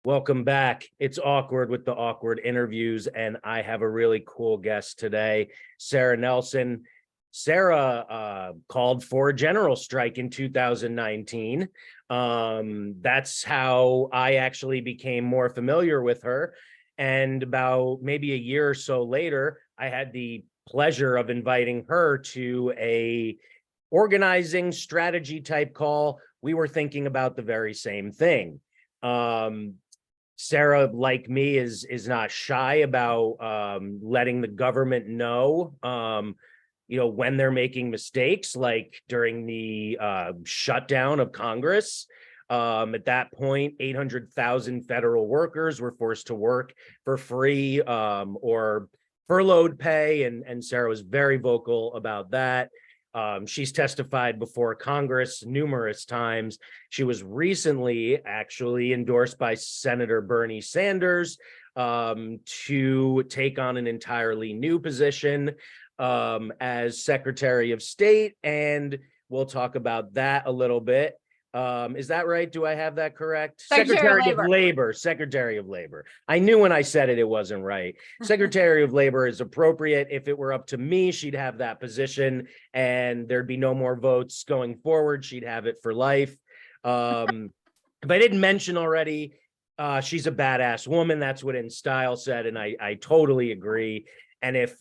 Welcome back. It's Awkward with the Awkward Interviews, and I have a really cool guest today, Sara Nelson. Sara called for a general strike in 2019. That's how I actually became more familiar with her. And about maybe a year or so later, I had the pleasure of inviting her to a organizing strategy type call. We were thinking about the very same thing. Sara, like me, is not shy about letting the government know, when they're making mistakes, like during the shutdown of Congress. At that point, 800,000 federal workers were forced to work for free or furloughed pay, and Sara was very vocal about that. She's testified before Congress numerous times. She was recently actually endorsed by Senator Bernie Sanders to take on an entirely new position as Secretary of State, and we'll talk about that a little bit. Is that right? Do I have that correct? Secretary of Labor. Secretary of Labor. I knew when I said it, it wasn't right. Secretary of Labor is appropriate. If it were up to me, she'd have that position and there'd be no more votes going forward. She'd have it for life. If I didn't mention already, she's a badass woman. That's what In Style said, and I totally agree. And if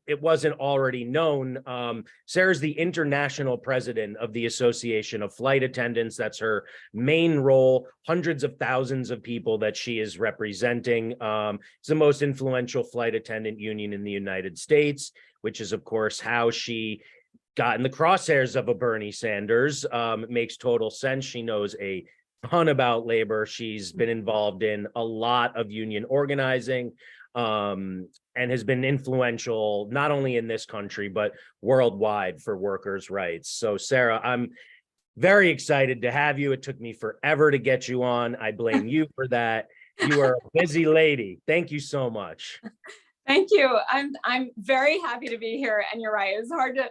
it wasn't already known, Sara's the international president of the Association of Flight Attendants. That's her main role. Hundreds of thousands of people that she is representing. It's the most influential flight attendant union in the United States, which is, of course, how she got in the crosshairs of a Bernie Sanders. It makes total sense. She knows a ton about labor. She's been involved in a lot of union organizing. And has been influential not only in this country, but worldwide for workers' rights. So, Sara, I'm very excited to have you. It took me forever to get you on. I blame you for that. You are a busy lady. Thank you so much. Thank you. I'm very happy to be here. And you're right, it's hard to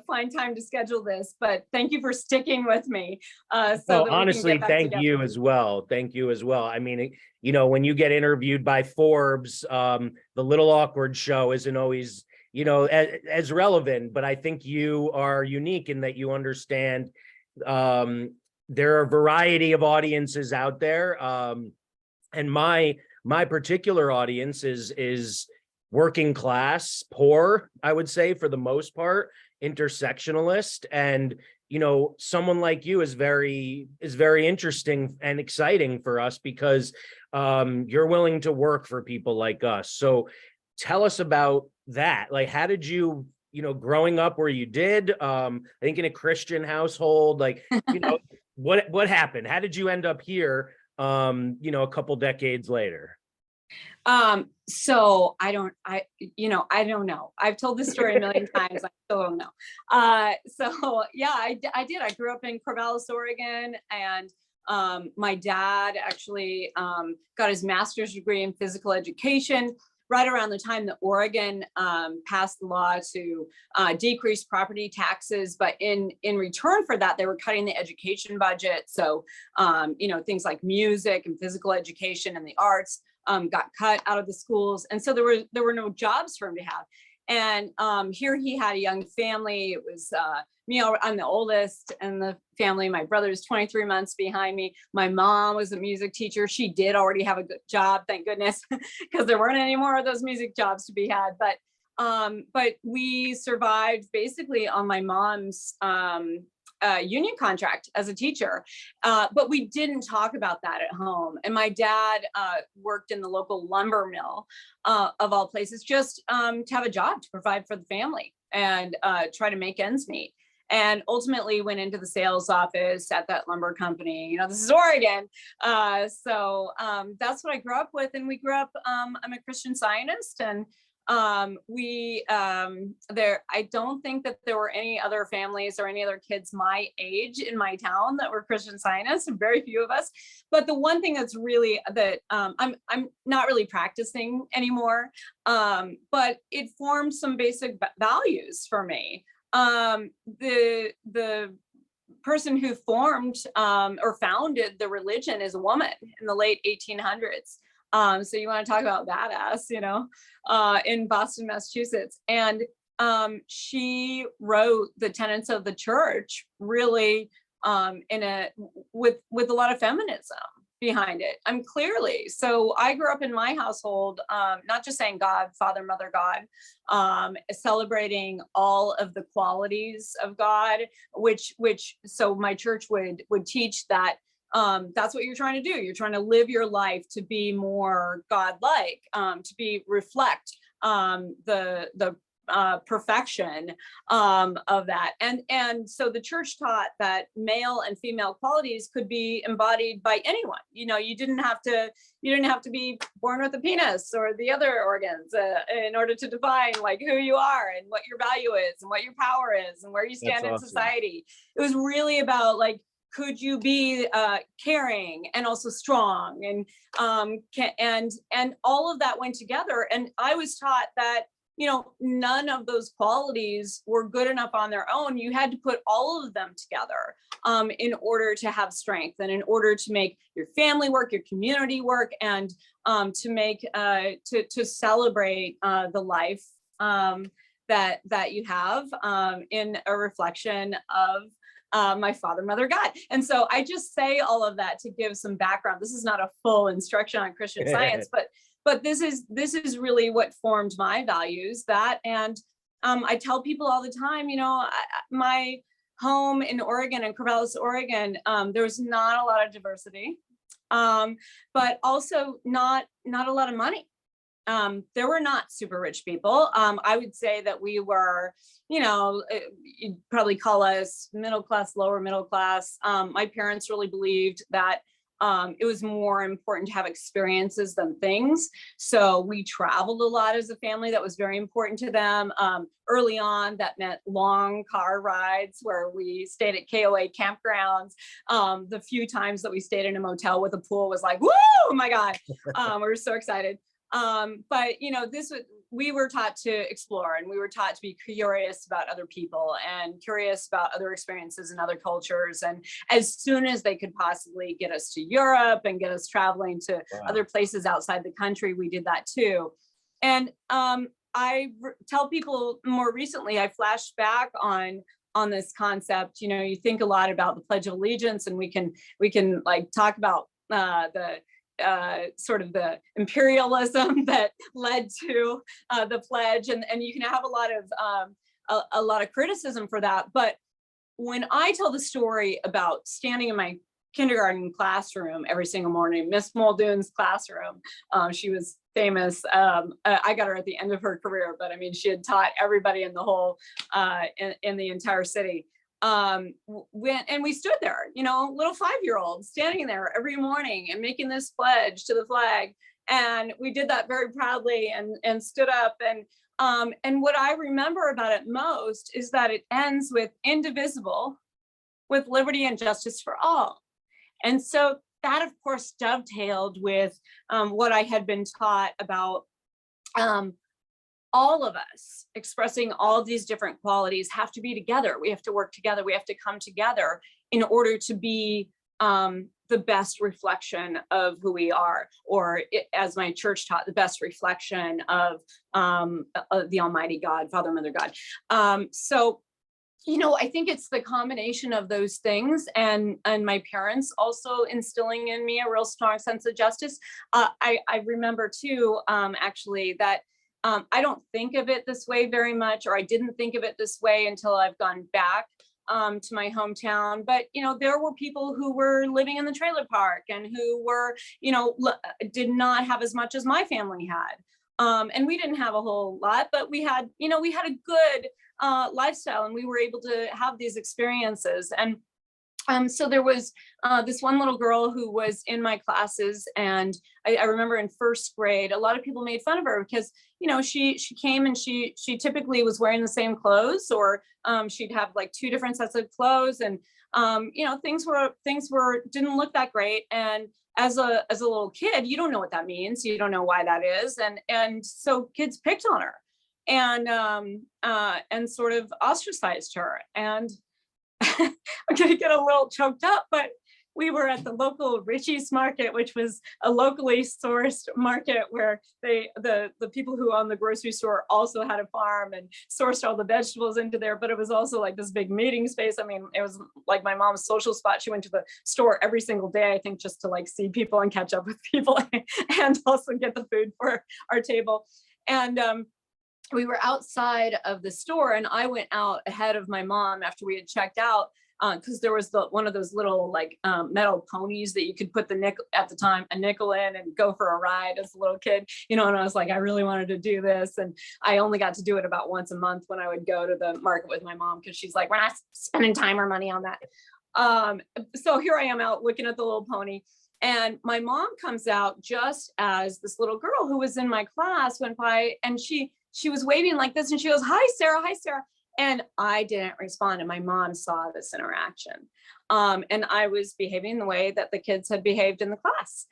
find time to schedule this, but thank you for sticking with me. Honestly, thank you as well. Thank you as well. I mean, when you get interviewed by Forbes, the Little Awkward Show isn't always, as relevant, but I think you are unique in that you understand there are a variety of audiences out there. And my particular audience is working class, poor, I would say, for the most part, intersectionalist, and someone like you is very interesting and exciting for us because you're willing to work for people like us. So tell us about that. Like, how did you growing up where you did, I think in a Christian household, like, what happened? How did you end up here a couple decades later? So I don't know. I've told this story a million times. I still don't know. So yeah, I did. I grew up in Corvallis, Oregon, and my dad actually got his master's degree in physical education right around the time that Oregon passed the law to decrease property taxes. But in return for that, they were cutting the education budget. So, things like music and physical education and the arts got cut out of the schools. And so there were no jobs for him to have. And here he had a young family. It was me, I'm the oldest in the family. My brother's 23 months behind me. My mom was a music teacher. She did already have a good job, thank goodness, because there weren't any more of those music jobs to be had. But we survived basically on my mom's union contract as a teacher, but we didn't talk about that at home. And my dad worked in the local lumber mill, of all places, just to have a job to provide for the family and try to make ends meet. And ultimately went into the sales office at that lumber company. This is Oregon. So that's what I grew up with. And we grew up, I'm a Christian Zionist, and I don't think that there were any other families or any other kids my age in my town that were Christian Zionists, very few of us. But the one thing that's really that I'm not really practicing anymore, but it formed some basic values for me. The person who formed or founded the religion is a woman in the late 1800s. So you want to talk about badass, in Boston, Massachusetts. And she wrote the tenets of the church really with a lot of feminism behind it. Clearly. So I grew up in my household, not just saying God, Father, Mother, God, celebrating all of the qualities of God, so my church would teach that that's what you're trying to do. You're trying to live your life to be more God-like, to reflect the perfection of that. And so the church taught that male and female qualities could be embodied by anyone. You didn't have to be born with a penis or the other organs in order to define like who you are and what your value is and what your power is and where you stand in society. It was really about like, could you be caring and also strong, and all of that went together. And I was taught that none of those qualities were good enough on their own. You had to put all of them together in order to have strength and in order to make your family work, your community work, and to make to celebrate the life that you have in a reflection of my Father, Mother, God. And so I just say all of that to give some background. This is not a full instruction on Christian Science, but this is really what formed my values. I tell people all the time, my home in Oregon, in Corvallis, Oregon, there was not a lot of diversity, but also not a lot of money. There were not super rich people. I would say that we were, you'd probably call us middle class, lower middle class. My parents really believed that it was more important to have experiences than things. So we traveled a lot as a family. That was very important to them. Early on, that meant long car rides where we stayed at KOA campgrounds. The few times that we stayed in a motel with a pool was like, woo, oh my God. We were so excited. But we were taught to explore, and we were taught to be curious about other people and curious about other experiences and other cultures. And as soon as they could possibly get us to Europe and get us traveling to other places outside the country, we did that too. And I tell people more recently, I flashed back on this concept. You think a lot about the Pledge of Allegiance, and we can like talk about sort of the imperialism that led to the pledge, and you can have a lot of criticism for that. But when I tell the story about standing in my kindergarten classroom every single morning, Miss Muldoon's classroom, she was famous. I got her at the end of her career, but I mean, she had taught everybody in the whole in the entire city. We stood there, little 5-year-olds standing there every morning and making this pledge to the flag. And we did that very proudly and stood up. And what I remember about it most is that it ends with indivisible, with liberty and justice for all. And so that, of course, dovetailed with what I had been taught about all of us expressing all these different qualities have to be together. We have to work together. We have to come together in order to be the best reflection of who we are, or as my church taught, the best reflection of the Almighty God, Father, Mother, God. So, I think it's the combination of those things, and my parents also instilling in me a real strong sense of justice. I remember too, actually, that I don't think of it this way very much, or I didn't think of it this way until I've gone back to my hometown. But, there were people who were living in the trailer park and who were, did not have as much as my family had. And we didn't have a whole lot, but we had a good lifestyle, and we were able to have these experiences. And so there was this one little girl who was in my classes, and I remember in first grade, a lot of people made fun of her because, she came and she typically was wearing the same clothes, or she'd have like 2 different sets of clothes, and things didn't look that great. And as a little kid, you don't know what that means. You don't know why that is, and so kids picked on her and sort of ostracized her. And I'm gonna get a little choked up, but we were at the local Richie's market, which was a locally sourced market where the people who owned the grocery store also had a farm and sourced all the vegetables into there. But it was also like this big meeting space. I mean, it was like my mom's social spot. She went to the store every single day, I think, just to like see people and catch up with people and also get the food for our table. And we were outside of the store, and I went out ahead of my mom after we had checked out, because there was one of those little like metal ponies that you could put the nickel at the time, a nickel in, and go for a ride as a little kid, you know. And I was like, I really wanted to do this, and I only got to do it about once a month when I would go to the market with my mom, because she's like, we're not spending time or money on that. So here I am out looking at the little pony, and my mom comes out just as this little girl who was in my class went by, and she was waving like this, and she goes, hi Sarah, hi Sarah. And I didn't respond, and my mom saw this interaction. And I was behaving the way that the kids had behaved in the class.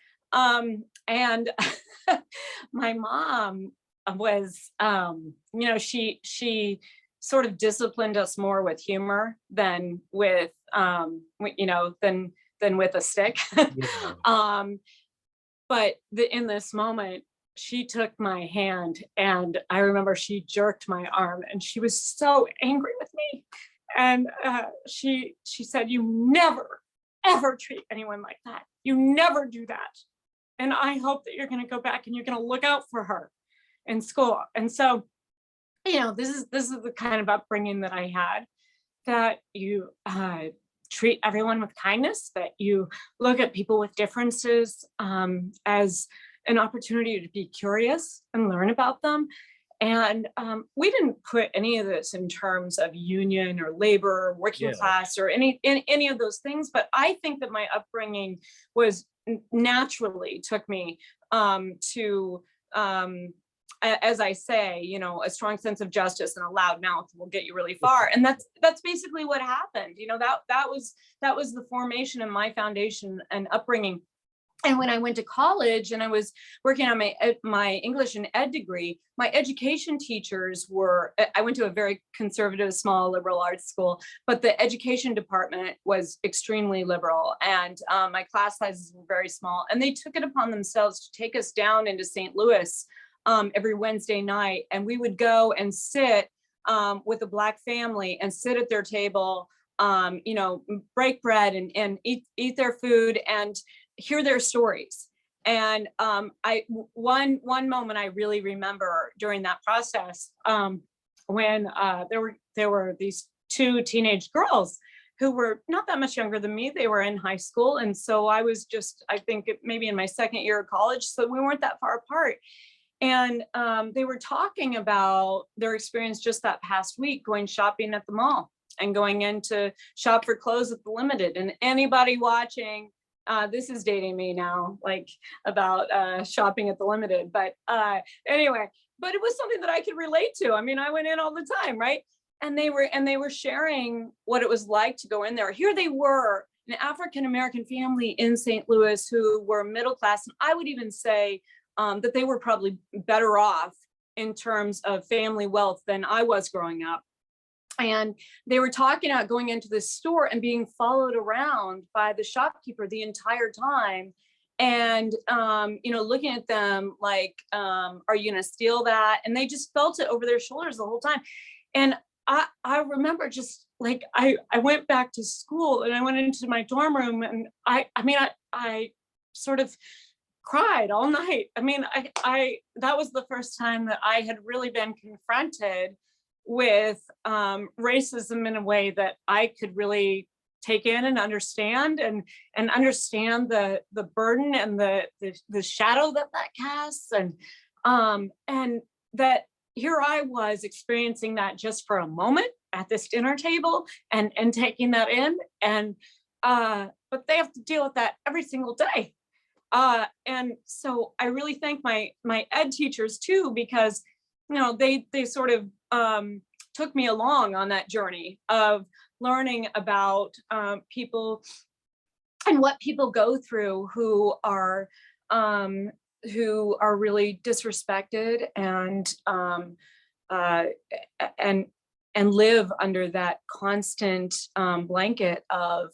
And my mom was, you know, she sort of disciplined us more with humor than with, you know, than with a stick. Yeah. But in this moment, she took my hand, and I remember she jerked my arm, and she was so angry with me. And she said, you never, ever treat anyone like that. You never do that. And I hope that you're going to go back and you're going to look out for her in school. And so, you know, this is the kind of upbringing that I had, that you treat everyone with kindness, that you look at people with differences as an opportunity to be curious and learn about them. And we didn't put any of this in terms of union or labor or working class or any of those things. But I think that my upbringing was naturally took me to, as I say, you know, a strong sense of justice and a loud mouth will get you really far. And that's basically what happened. You know, that was the formation of my foundation and upbringing. And when I went to college and I was working on my English and Ed degree, my education teachers were, I went to a very conservative, small liberal arts school, but the education department was extremely liberal, and my class sizes were very small. And they took it upon themselves to take us down into St. Louis every Wednesday night. And we would go and sit with a Black family and sit at their table, you know, break bread and eat their food and hear their stories. And one moment I really remember during that process, when there were these two teenage girls who were not that much younger than me. They were in high school, and so I was just, I think maybe in my second year of college, so we weren't that far apart. And they were talking about their experience just that past week going shopping at the mall and going in to shop for clothes at the Limited. And anybody watching, this is dating me now, like about shopping at the Limited. But anyway, but it was something that I could relate to. I mean, I went in all the time, right? And they were sharing what it was like to go in there. Here they were, an African-American family in St. Louis who were middle class. And I would even say that they were probably better off in terms of family wealth than I was growing up. And they were talking about going into this store and being followed around by the shopkeeper the entire time. And, you know, looking at them like, are you going to steal that? And they just felt it over their shoulders the whole time. And I remember just like, I went back to school and I went into my dorm room, and I sort of cried all night. I mean, that was the first time that I had really been confronted with racism in a way that I could really take in and understand understand the burden and the shadow that casts, and that here I was experiencing that just for a moment at this dinner table and taking that in, and but they have to deal with that every single day. And so I really thank my ed teachers too, because, you know, they sort of took me along on that journey of learning about people and what people go through who are really disrespected and and live under that constant blanket of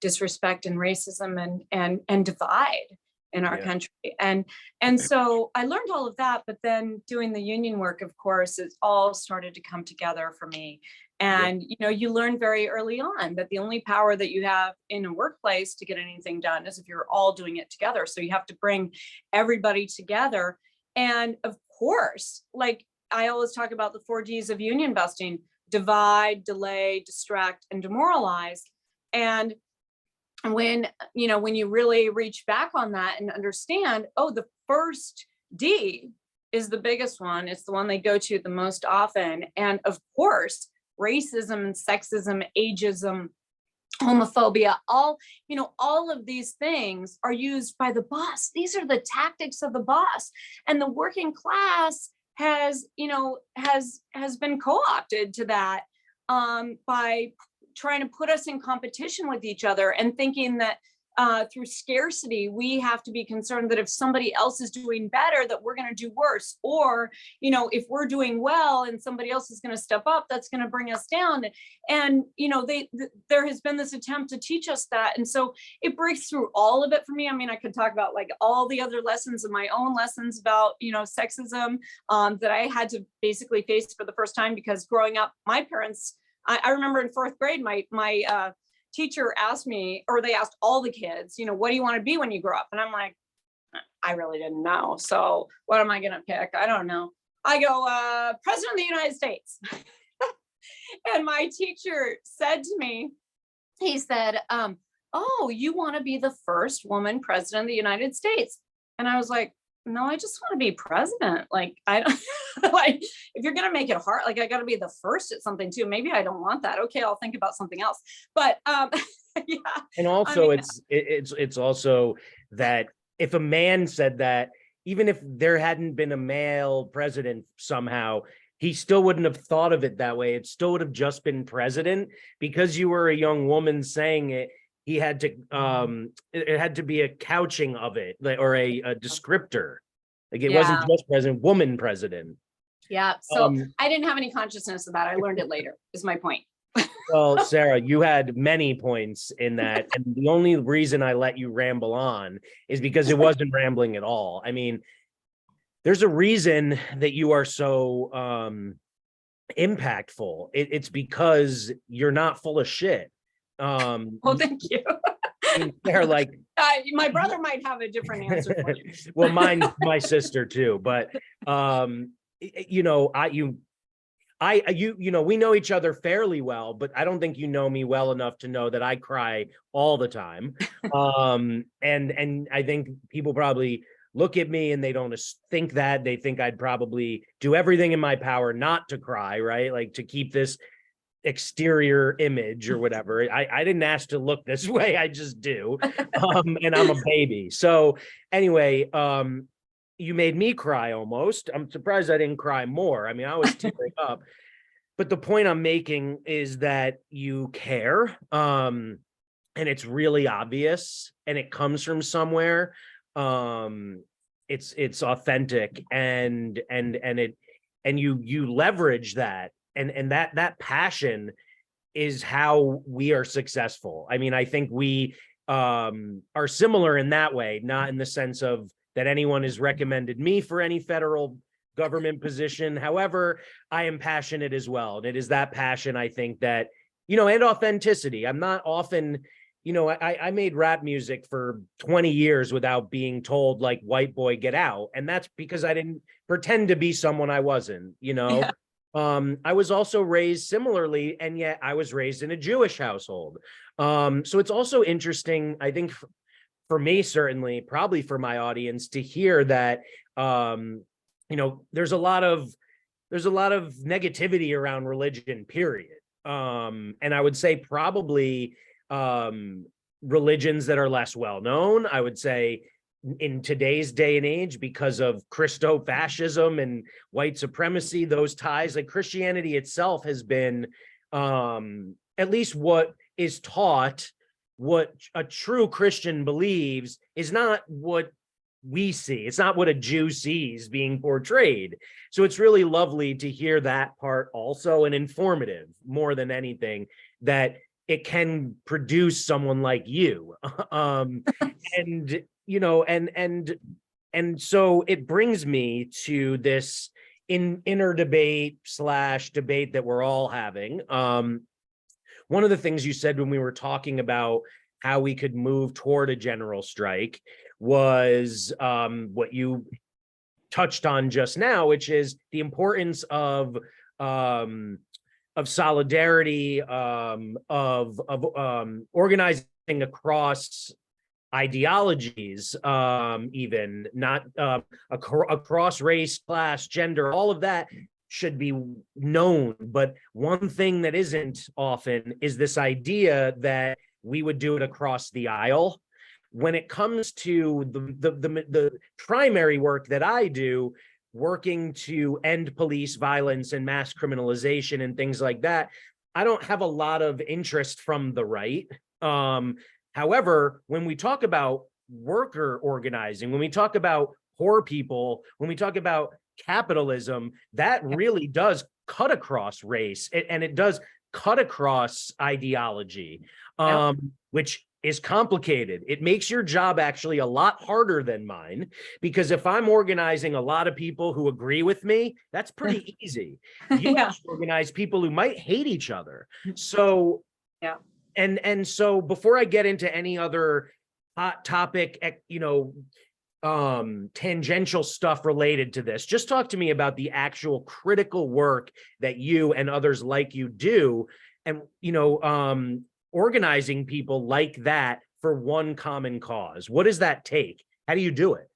disrespect and racism and divide in our country. And so I learned all of that, but then doing the union work, of course, it all started to come together for me. And, you know, you learn very early on that the only power that you have in a workplace to get anything done is if you're all doing it together. So you have to bring everybody together. And of course, like I always talk about the 4 Ds of union busting: divide, delay, distract, and demoralize. And when, you know, when you really reach back on that and understand, oh, the first D is the biggest one. It's the one they go to the most often. And of course, racism and sexism, ageism, homophobia, all, you know, all of these things are used by the boss. These are the tactics of the boss. And the working class has, you know, has been co-opted to that by trying to put us in competition with each other and thinking that through scarcity, we have to be concerned that if somebody else is doing better, that we're going to do worse. Or, you know, if we're doing well and somebody else is going to step up, that's going to bring us down. And, you know, there has been this attempt to teach us that. And so it breaks through all of it for me. I mean, I could talk about like all the other lessons and my own lessons about, you know, sexism that I had to basically face for the first time, because growing up, my parents, I remember in 4th grade, my teacher asked me, or they asked all the kids, you know, what do you want to be when you grow up? And I'm like, I really didn't know. So what am I going to pick? I don't know. I go, President of the United States. And my teacher said to me, he said, oh, you want to be the first woman president of the United States? And I was like, no, I just want to be president. Like, I don't like, if you're going to make it hard, like I got to be the first at something too. Maybe I don't want that. Okay, I'll think about something else. But yeah. And also I mean, it's also that if a man said that, even if there hadn't been a male president somehow, he still wouldn't have thought of it that way. It still would have just been president. Because you were a young woman saying it, he had to it had to be a couching of it, or a descriptor. Like it wasn't just president, woman president. Yeah. So I didn't have any consciousness of that. I learned it later, is my point. Well, Sarah, you had many points in that. And the only reason I let you ramble on is because it wasn't rambling at all. I mean, there's a reason that you are so impactful. It's because you're not full of shit. Well, thank you. They're like, my brother might have a different answer for you. Well, mine's my sister too, but you know, you know, we know each other fairly well, but I don't think you know me well enough to know that I cry all the time. And I think people probably look at me and they don't think that. They think I'd probably do everything in my power not to cry, right? Like to keep this exterior image or whatever. I didn't ask to look this way, I just do. And I'm a baby. So anyway, you made me cry almost. I'm surprised I didn't cry more. I mean, I was tearing up. But the point I'm making is that you care, and it's really obvious, and it comes from somewhere. It's authentic, and you leverage that. And that passion is how we are successful. I mean, I think we are similar in that way, not in the sense of that anyone has recommended me for any federal government position. However, I am passionate as well. And it is that passion, I think, that, you know, and authenticity. I'm not often, you know, I made rap music for 20 years without being told, like, white boy, get out. And that's because I didn't pretend to be someone I wasn't, you know. Yeah. I was also raised similarly, and yet I was raised in a Jewish household. So it's also interesting, I think, for me, certainly, probably for my audience, to hear that, you know, there's a lot of negativity around religion, period. And I would say probably religions that are less well known. I would say in today's day and age, because of Christo-fascism and white supremacy, those ties, like Christianity itself has been, at least what is taught, what a true Christian believes is not what we see. It's not what a Jew sees being portrayed. So it's really lovely to hear that part also, and informative more than anything, that it can produce someone like you. And, you know, and so it brings me to this inner debate / debate that we're all having. One of the things you said when we were talking about how we could move toward a general strike was what you touched on just now, which is the importance of solidarity, of organizing across ideologies, even not across race, class, gender, all of that should be known. But one thing that isn't often is this idea that we would do it across the aisle. When it comes to the primary work that I do, working to end police violence and mass criminalization and things like that, I don't have a lot of interest from the right. However, when we talk about worker organizing, when we talk about poor people, when we talk about capitalism, that really does cut across race, and it does cut across ideology, which is complicated. It makes your job actually a lot harder than mine, because if I'm organizing a lot of people who agree with me, that's pretty easy. You have to organize people who might hate each other. So, and so before I get into any other hot topic, you know, tangential stuff related to this, just talk to me about the actual critical work that you and others like you do, and, you know, organizing people like that for one common cause. What does that take? How do you do it?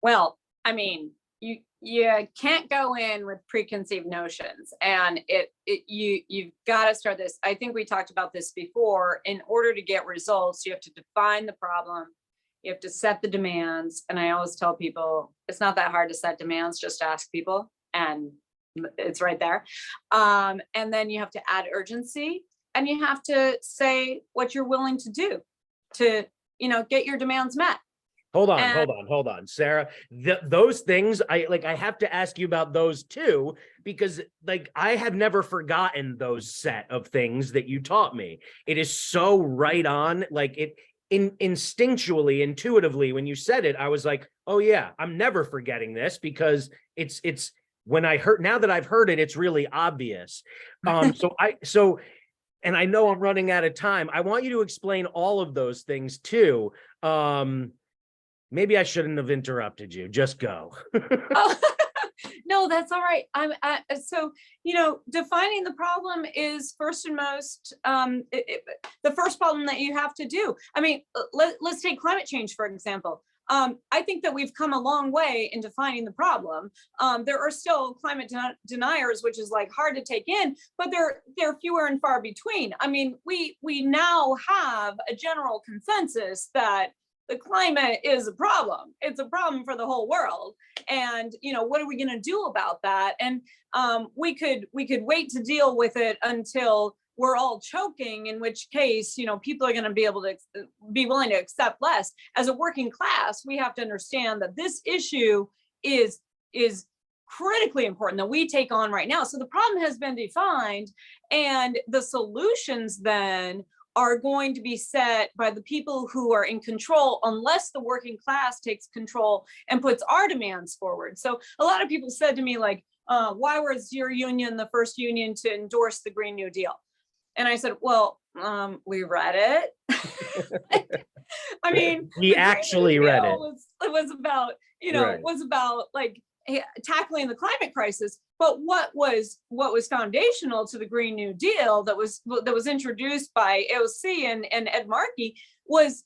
Well, I mean, you can't go in with preconceived notions, and you've got to start this. I think we talked about this before. In order to get results, you have to define the problem. You have to set the demands. And I always tell people, it's not that hard to set demands, just ask people, and it's right there. And then you have to add urgency, and you have to say what you're willing to do to, you know, get your demands met. Hold on, Sarah. Those things, I have to ask you about those too, because like I have never forgotten those set of things that you taught me. It is so right on, like it instinctually, intuitively, when you said it, I was like, oh yeah, I'm never forgetting this, because it's when I heard, now that I've heard it, it's really obvious. And I know I'm running out of time. I want you to explain all of those things too. Maybe I shouldn't have interrupted you. Just go. Oh, no, that's all right. So, you know, defining the problem is first and most, the first problem that you have to do. I mean, let's take climate change, for example. I think that we've come a long way in defining the problem. There are still climate deniers, which is like hard to take in, but they're fewer and far between. I mean, we now have a general consensus that the climate is a problem. It's a problem for the whole world. And, you know, what are we going to do about that? And we could wait to deal with it until we're all choking, in which case, you know, people are going to be able to be willing to accept less. As a working class, we have to understand that this issue is critically important, that we take on right now. So the problem has been defined, and the solutions then are going to be set by the people who are in control, unless the working class takes control and puts our demands forward. So a lot of people said to me, like, why was your union the first union to endorse the Green New Deal? And I said, well, we read it. I mean, we actually read it. It was about, you know, Right. was about like tackling the climate crisis. But what was foundational to the Green New Deal that was introduced by AOC and Ed Markey was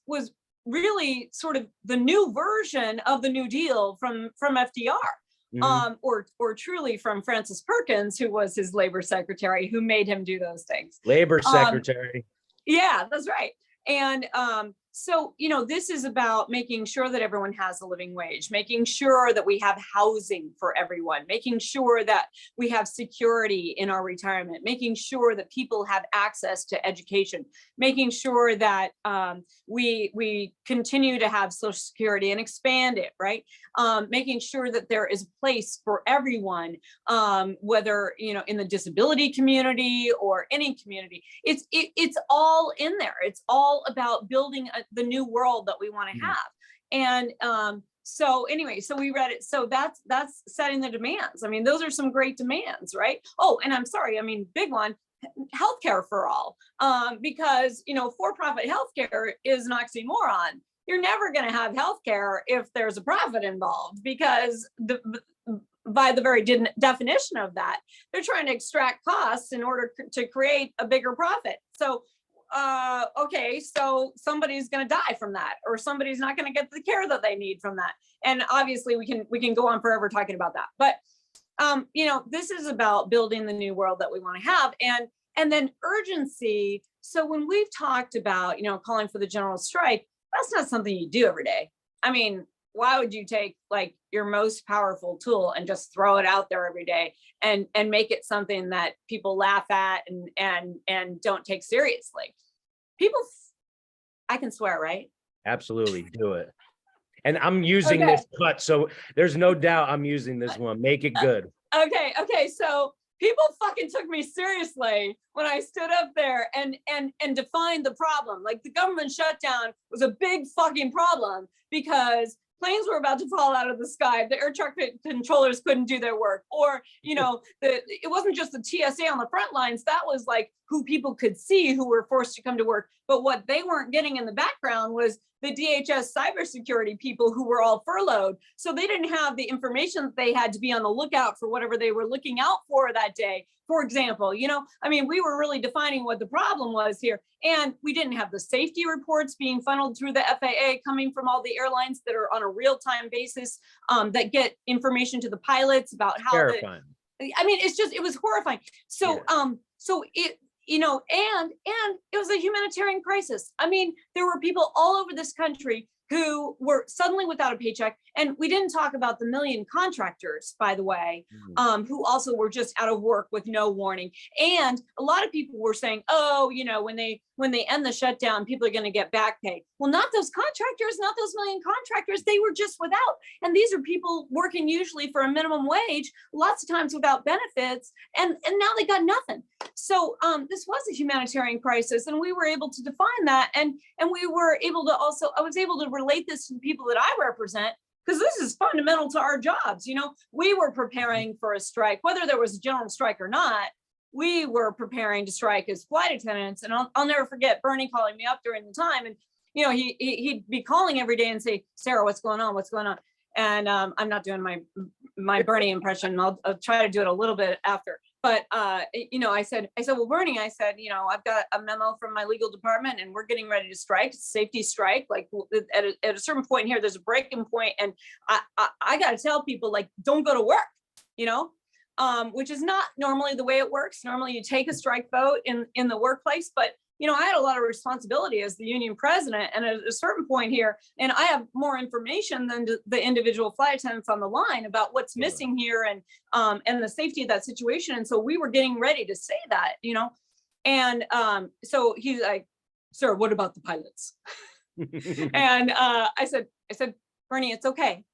really sort of the new version of the New Deal from FDR. Or truly from Francis Perkins, who was his labor secretary, who made him do those things. Labor secretary. Yeah, that's right. And So, this is about making sure that everyone has a living wage, making sure that we have housing for everyone, making sure that we have security in our retirement, making sure that people have access to education, making sure that we continue to have Social Security and expand it, right? Making sure that there is a place for everyone, whether, in the disability community or any community. It's all in there. It's all about building the new world that we want to have. And so anyway, so we read it. So that's setting the demands. I mean, those are some great demands, right? Oh, and I'm sorry, big one, healthcare for all, because for-profit healthcare is an oxymoron. You're never going to have healthcare if there's a profit involved, because by the very definition of that, they're trying to extract costs in order to create a bigger profit. So okay, so somebody's going to die from that, or somebody's not going to get the care that they need from that. And obviously we can go on forever talking about that, but this is about building the new world that we want to have. And then urgency. So when we've talked about, calling for the general strike, that's not something you do every day. I mean, why would you take like your most powerful tool and just throw it out there every day and make it something that people laugh at and don't take seriously? People, I can swear, right? Absolutely, do it. And I'm using this cut, so there's no doubt I'm using this one. Make it good. Okay. So people fucking took me seriously when I stood up there and defined the problem. Like, the government shutdown was a big fucking problem because planes were about to fall out of the sky. The air traffic controllers couldn't do their work. Or, it wasn't just the TSA on the front lines. That was like who people could see who were forced to come to work. But what they weren't getting in the background was the DHS cybersecurity people who were all furloughed. So they didn't have the information that they had to be on the lookout for whatever they were looking out for that day. For example, we were really defining what the problem was here. And we didn't have the safety reports being funneled through the FAA coming from all the airlines that are on a real-time basis, that get information to the pilots about how Terrifying. it was horrifying. So, and it was a humanitarian crisis. There were people all over this country who were suddenly without a paycheck. And we didn't talk about the million contractors, by the way, who also were just out of work with no warning. And a lot of people were saying, when they end the shutdown, people are going to get back pay. Well, not those contractors, not those million contractors. They were just without. And these are people working usually for a minimum wage, lots of times without benefits. And now they got nothing. So this was a humanitarian crisis. And we were able to define that. And we were able to also, I was able to relate this to the people that I represent, because this is fundamental to our jobs. We were preparing for a strike, whether there was a general strike or not. We were preparing to strike as flight attendants. And I'll never forget Bernie calling me up during the time. And, he'd be calling every day and say, Sarah, what's going on? What's going on? And I'm not doing my Bernie impression. I'll try to do it a little bit after. But, I said, well, Bernie, I've got a memo from my legal department and we're getting ready to strike, safety strike. Like at a certain point here, there's a breaking point. And I got to tell people, like, don't go to work, which is not normally the way it works. Normally you take a strike vote in the workplace, but I had a lot of responsibility as the union president. And at a certain point here, and I have more information than the individual flight attendants on the line about what's missing here and the safety of that situation. And so we were getting ready to say that, and so he's like, sir, what about the pilots? And I said, Bernie, it's okay.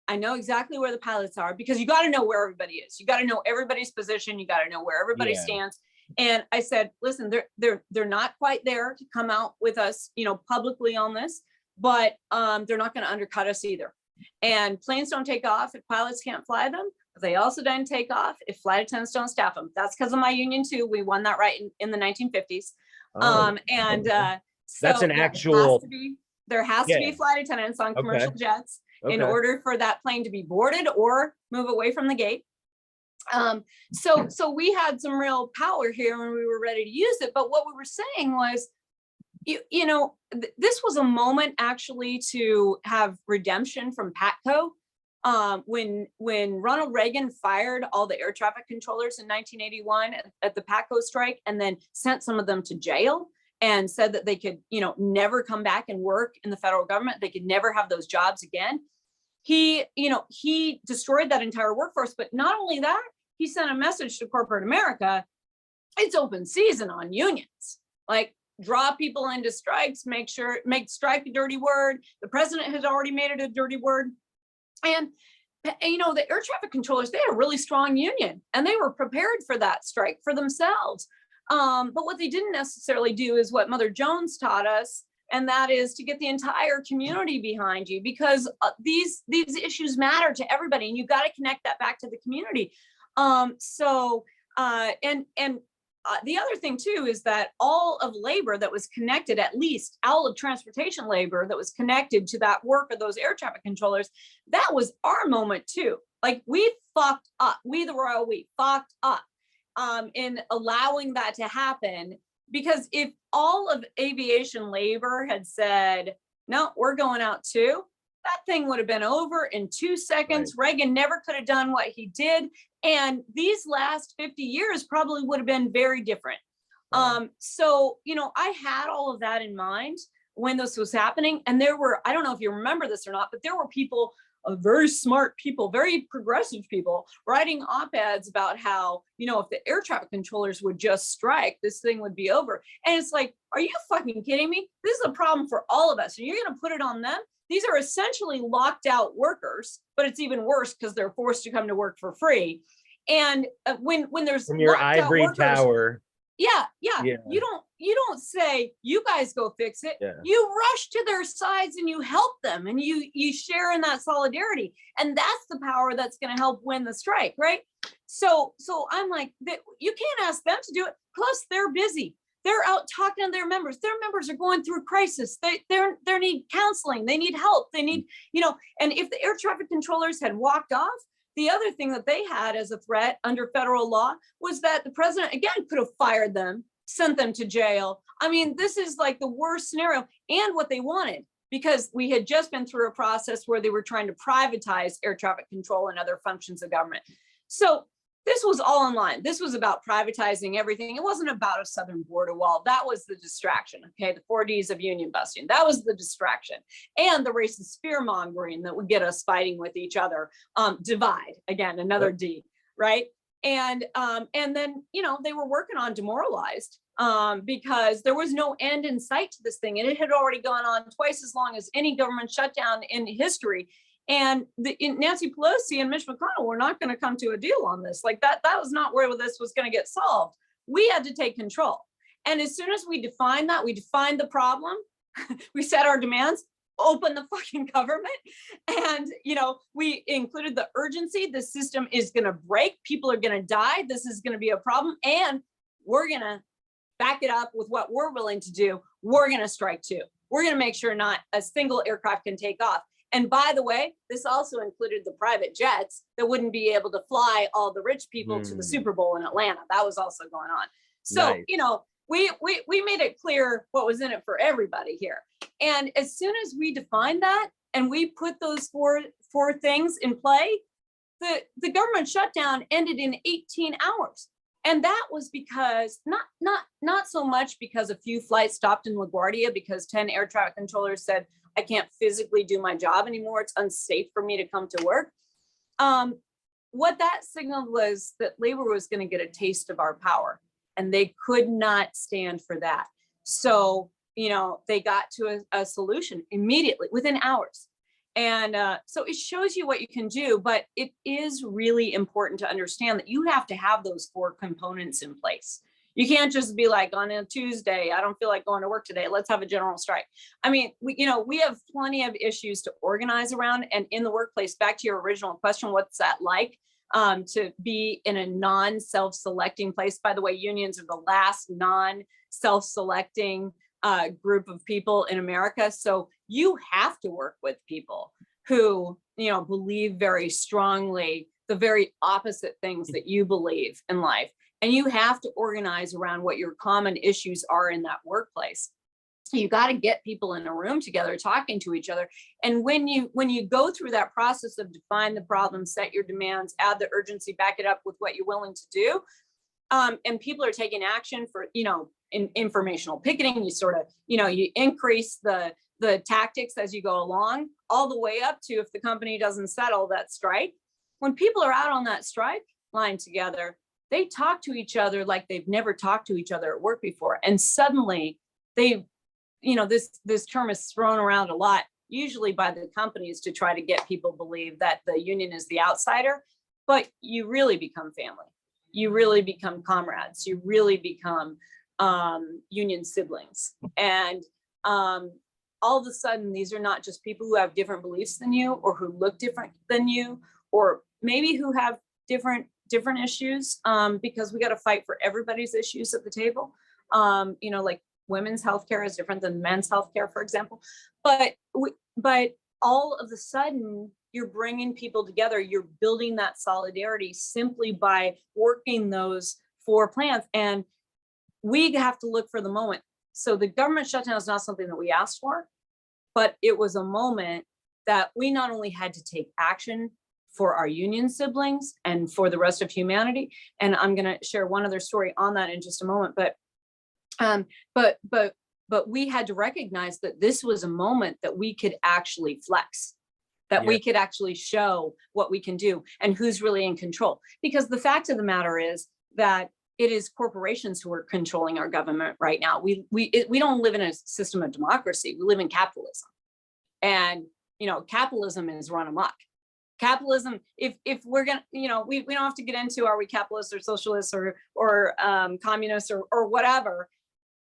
I know exactly where the pilots are, because you got to know where everybody is. You got to know everybody's position. You got to know where everybody stands. And I said, listen, they're not quite there to come out with us, publicly on this, but they're not going to undercut us either. And planes don't take off if pilots can't fly them. But they also don't take off if flight attendants don't staff them. That's because of my union too. We won that right in the 1950s. So that's an actual. There has to be flight attendants on commercial jets in order for that plane to be boarded or move away from the gate. So we had some real power here when we were ready to use it. But what we were saying was, this was a moment actually to have redemption from PATCO. When Ronald Reagan fired all the air traffic controllers in 1981 at the PATCO strike and then sent some of them to jail. and said that they could, never come back and work in the federal government. They could never have those jobs again. He destroyed that entire workforce. But not only that, he sent a message to corporate America. It's open season on unions. Like, draw people into strikes, make strike a dirty word. The president has already made it a dirty word. And the air traffic controllers, they had a really strong union and they were prepared for that strike for themselves. But what they didn't necessarily do is what Mother Jones taught us, and that is to get the entire community behind you, because these issues matter to everybody, and you got to connect that back to the community. The other thing too is that all of labor that was connected, at least all of transportation labor that was connected to that work of those air traffic controllers, that was our moment too. Like, we fucked up. We, the royal we, fucked up in allowing that to happen. Because if all of aviation labor had said, no, we're going out too, that thing would have been over in 2 seconds. Right. Reagan never could have done what he did. And these last 50 years probably would have been very different. Right. I had all of that in mind when this was happening. And there were, I don't know if you remember this or not, but there were people, very smart people, very progressive people, writing op-eds about how, if the air traffic controllers would just strike, this thing would be over. And it's like, are you fucking kidding me? This is a problem for all of us. And you're going to put it on them? These are essentially locked out workers, but it's even worse because they're forced to come to work for free. And when there's from your ivory workers, tower. Yeah. You don't say, you guys go fix it. Yeah. You rush to their sides and you help them, and you share in that solidarity. And that's the power that's going to help win the strike, right? So I'm like, you can't ask them to do it. Plus, they're busy. They're out talking to their members. Their members are going through crisis. They need counseling. They need help. They need, and if the air traffic controllers had walked off, the other thing that they had as a threat under federal law was that the president, again, could have fired them, sent them to jail. I mean, this is like the worst scenario, and what they wanted, because we had just been through a process where they were trying to privatize air traffic control and other functions of government. So this was all in line. This was about privatizing everything. It wasn't about a southern border wall. That was the distraction. Okay, the 4 Ds of union busting. That was the distraction, and the racist fear mongering that would get us fighting with each other. Divide, again, another D, right? And then they were working on demoralized because there was no end in sight to this thing, and it had already gone on twice as long as any government shutdown in history. And Nancy Pelosi and Mitch McConnell were not going to come to a deal on this. Like that was not where this was going to get solved. We had to take control. And as soon as we defined that, we defined the problem, we set our demands, open the fucking government. And, we included the urgency. The system is going to break. People are going to die. This is going to be a problem. And we're going to back it up with what we're willing to do. We're going to strike too. We're going to make sure not a single aircraft can take off. And by the way, this also included the private jets that wouldn't be able to fly all the rich people to the Super Bowl in Atlanta. That was also going on. So, nice. We made it clear what was in it for everybody here. And as soon as we defined that and we put those four things in play, the government shutdown ended in 18 hours. And that was because not so much because a few flights stopped in LaGuardia because 10 air traffic controllers said, I can't physically do my job anymore. It's unsafe for me to come to work. What that signaled was that labor was going to get a taste of our power, and they could not stand for that. So, they got to a solution immediately within hours. And so it shows you what you can do, but it is really important to understand that you have to have those 4 components in place. You can't just be like, on a Tuesday, I don't feel like going to work today, let's have a general strike. I mean, we have plenty of issues to organize around. And in the workplace, back to your original question, what's that like to be in a non-self-selecting place? By the way, unions are the last non-self-selecting group of people in America. So you have to work with people who, believe very strongly the very opposite things that you believe in life. And you have to organize around what your common issues are in that workplace. You got to get people in a room together, talking to each other. And when you go through that process of define the problem, set your demands, add the urgency, back it up with what you're willing to do, and people are taking action for, in informational picketing, you sort of, you increase the tactics as you go along, all the way up to, if the company doesn't settle that strike, when people are out on that strike line together, they talk to each other like they've never talked to each other at work before. And suddenly they, this term is thrown around a lot, usually by the companies to try to get people to believe that the union is the outsider, but you really become family. You really become comrades. You really become union siblings. And all of a sudden, these are not just people who have different beliefs than you, or who look different than you, or maybe who have different issues, because we got to fight for everybody's issues at the table. Like women's healthcare is different than men's healthcare, for example. But all of a sudden, you're bringing people together. You're building that solidarity simply by working those 4 plans. And we have to look for the moment. So the government shutdown is not something that we asked for, but it was a moment that we not only had to take action for our union siblings and for the rest of humanity. And I'm going to share one other story on that in just a moment. But we had to recognize that this was a moment that we could actually flex, that we could actually show what we can do and who's really in control. Because the fact of the matter is that it is corporations who are controlling our government right now. We don't live in a system of democracy. We live in capitalism. And, capitalism is run amok. Capitalism, if we're gonna, we don't have to get into, are we capitalists or socialists or communists or whatever,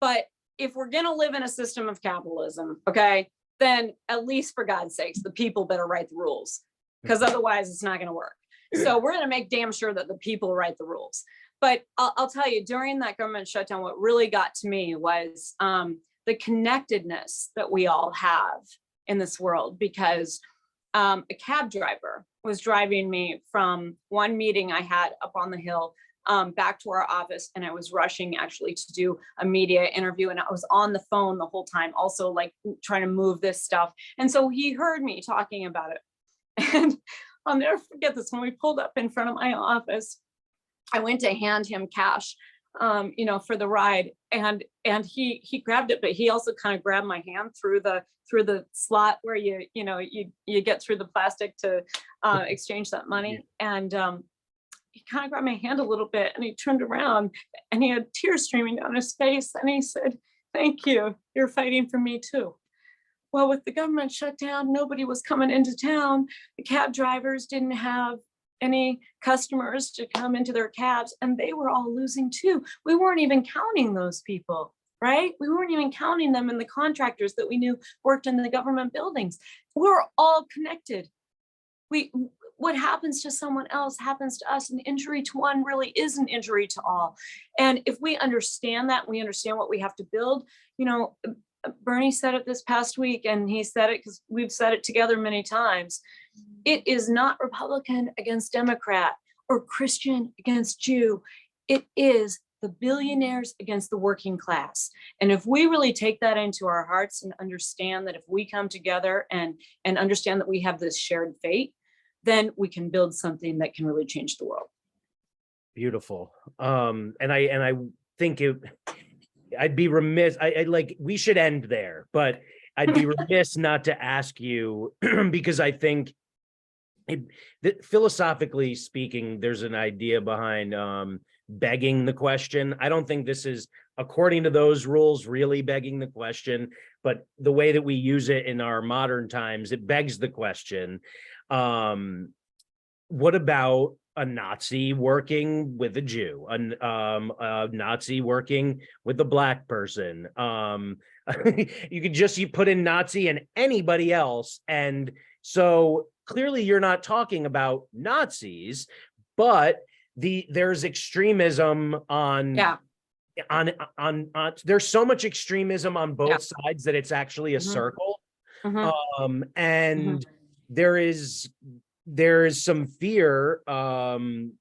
but if we're gonna live in a system of capitalism, okay, then at least for God's sakes, the people better write the rules, because otherwise it's not gonna work. So we're gonna make damn sure that the people write the rules. But I'll tell you, during that government shutdown, what really got to me was the connectedness that we all have in this world, because a cab driver was driving me from one meeting I had up on the hill back to our office, and I was rushing actually to do a media interview, and I was on the phone the whole time, also like trying to move this stuff. And so he heard me talking about it, and I'll never forget this. When we pulled up in front of my office, I went to hand him cash, for the ride, and he grabbed it, but he also kind of grabbed my hand through the slot where you get through the plastic to exchange that money. And he kind of grabbed my hand a little bit, and he turned around and he had tears streaming down his face, and he said, "Thank you, you're fighting for me too." Well, with the government shutdown, nobody was coming into town. The cab drivers didn't have any customers to come into their cabs, and they were all losing too. We weren't even counting those people, right? We weren't even counting them in the contractors that we knew worked in the government buildings. We're all connected. What happens to someone else happens to us. An injury to one really is an injury to all. And if we understand that, we understand what we have to build. Bernie said it this past week, and he said it because we've said it together many times. It is not Republican against Democrat or Christian against Jew. It is the billionaires against the working class. And if we really take that into our hearts and understand that if we come together and understand that we have this shared fate, then we can build something that can really change the world. Beautiful. And I think I'd be remiss. We should end there, but I'd be remiss not to ask you, because I think philosophically speaking, there's an idea behind begging the question. I don't think this is, according to those rules, really begging the question, but the way that we use it in our modern times, it begs the question. What about a Nazi working with a Jew, a Nazi working with a Black person? You could you put in Nazi and anybody else. And so clearly you're not talking about Nazis, but there's extremism there's so much extremism on both sides that it's actually a circle. And there is some fear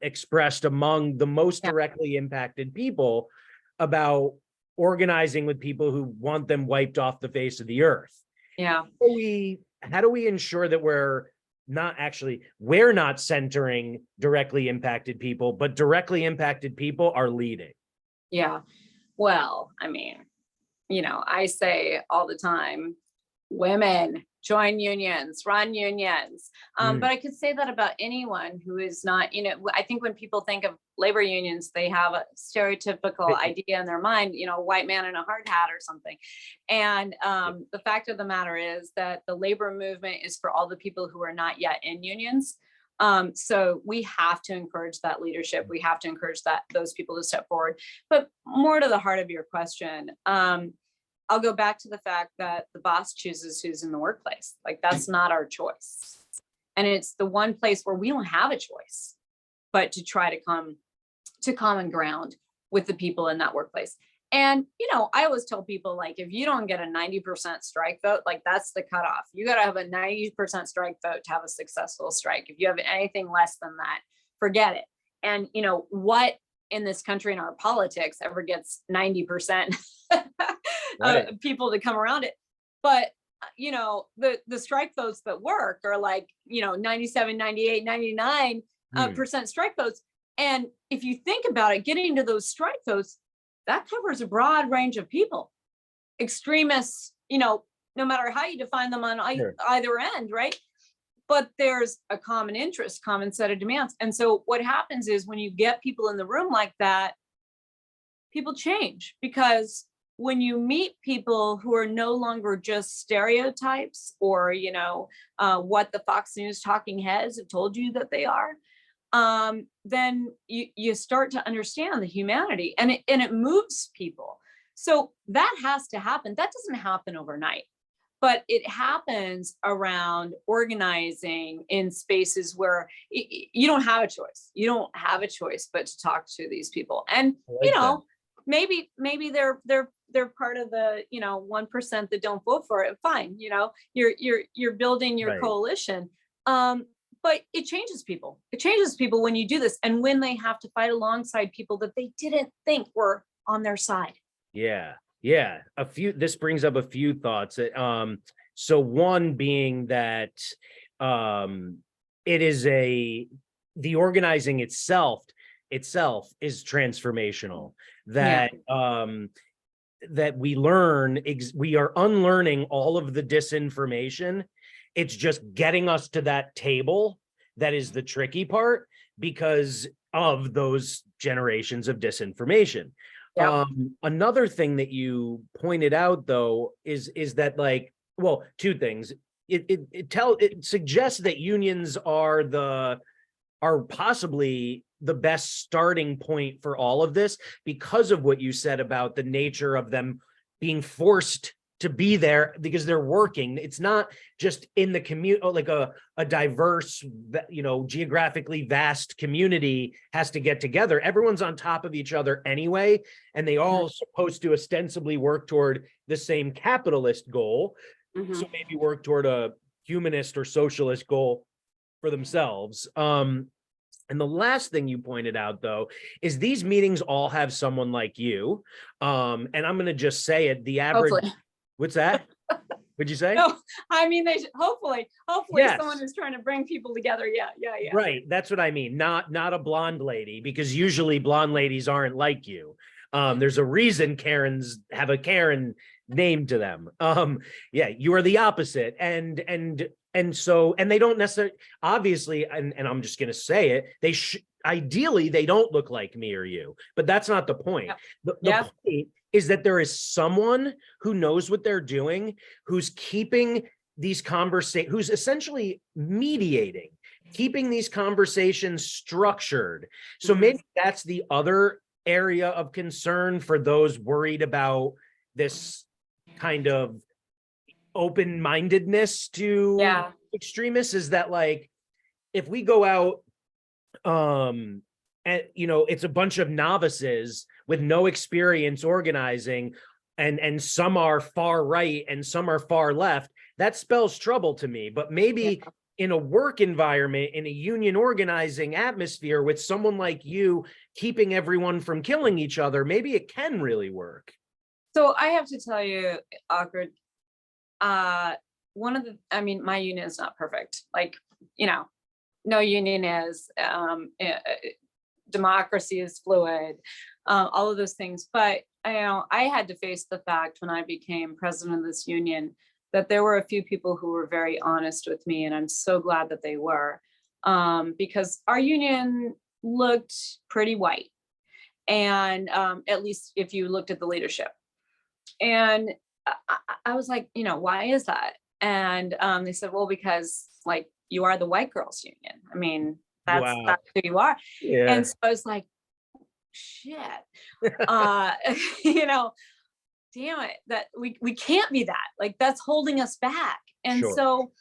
expressed among the most directly impacted people about organizing with people who want them wiped off the face of the earth. How do we ensure that we're not actually, we're not centering directly impacted people, but directly impacted people are leading. Yeah. Well, I mean, you know, I say all the time, women join unions, run unions. But I could say that about anyone who is not, you know, I think when people think of labor unions, they have a stereotypical idea in their mind, you know, white man in a hard hat or something. And the fact of the matter is that the labor movement is for all the people who are not yet in unions. So we have to encourage that leadership. We have to encourage those people to step forward. But more to the heart of your question, I'll go back to the fact that the boss chooses who's in the workplace. Like, that's not our choice. And it's the one place where we don't have a choice, but to try to come to common ground with the people in that workplace. And, you know, I always tell people, like, if you don't get a 90% strike vote, like, that's the cutoff. You got to have a 90% strike vote to have a successful strike. If you have anything less than that, forget it. And, you know, what in this country, in our politics, ever gets 90% Right. people to come around it? But, you know, the strike votes that work are like, you know, 97, 98, 99 percent strike votes. And if you think about it, getting to those strike votes, that covers a broad range of people. Extremists, you know, no matter how you define them on either end, right? But there's a common interest, common set of demands. And so what happens is when you get people in the room like that, people change, because when you meet people who are no longer just stereotypes or, you know, what the Fox News talking heads have told you that they are, then you start to understand the humanity, and it moves people. So that has to happen. That doesn't happen overnight, but it happens around organizing in spaces where you don't have a choice. You don't have a choice but to talk to these people. And, you know, maybe they're part of the, you know, 1% that don't vote for it. Fine. You know, you're building your coalition. But it changes people. It changes people when you do this, and when they have to fight alongside people that they didn't think were on their side. Yeah. Yeah. This brings up a few thoughts. So one being that it is the organizing itself is transformational. That that we are unlearning all of the disinformation. It's just getting us to that table that is the tricky part, because of those generations of disinformation. Yep. Another thing that you pointed out, though, is that, like, well, two things. It suggests that unions are possibly the best starting point for all of this, because of what you said about the nature of them being forced to be there because they're working. It's not just in the community, like a diverse, you know, geographically vast community has to get together. Everyone's on top of each other anyway, and they all supposed to ostensibly work toward the same capitalist goal. So maybe work toward a humanist or socialist goal for themselves. And the last thing you pointed out, though, is these meetings all have someone like you. And I'm going to just say it, the average. Hopefully. What's that? What'd you say? No, I mean, they should, hopefully yes. Someone who's trying to bring people together. Yeah. Right. That's what I mean. Not a blonde lady, because usually blonde ladies aren't like you. There's a reason Karens have a Karen named to them. Yeah, you are the opposite. And they don't necessarily, obviously, and I'm just going to say it, ideally, they don't look like me or you, but that's not the point. The point is that there is someone who knows what they're doing, who's keeping these conversations, who's essentially mediating, keeping these conversations structured. So maybe that's the other area of concern for those worried about this kind of open-mindedness to extremists, is that, like, if we go out and, you know, it's a bunch of novices with no experience organizing, and some are far right and some are far left, that spells trouble to me. But maybe in a work environment, in a union organizing atmosphere, with someone like you keeping everyone from killing each other, maybe it can really work. So I have to tell you, Awkward, my union is not perfect. Like, no union is, democracy is fluid, all of those things. But I had to face the fact when I became president of this union that there were a few people who were very honest with me, and I'm so glad that they were, because our union looked pretty white, and at least if you looked at the leadership. And I was like, why is that? And they said, well, because like you are the white girls union. I mean, that's who you are. Yeah. And so I was like, shit, damn it, that we can't be that. Like, that's holding us back. And Sure. so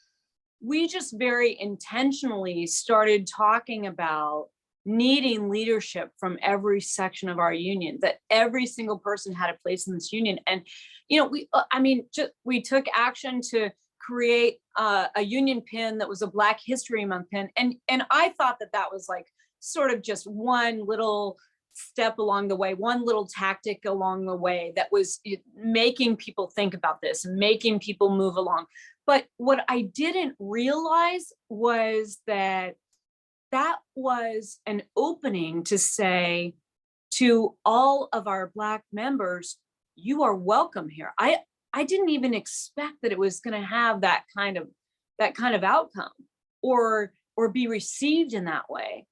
we just very intentionally started talking about needing leadership from every section of our union, that every single person had a place in this union. And, we took action to create a union pin that was a Black History Month pin. And I thought that was like sort of just one little step along the way, one little tactic along the way that was making people think about this, making people move along. But what I didn't realize was that was an opening to say to all of our Black members, you are welcome here. I didn't even expect that it was going to have that kind of outcome or be received in that way.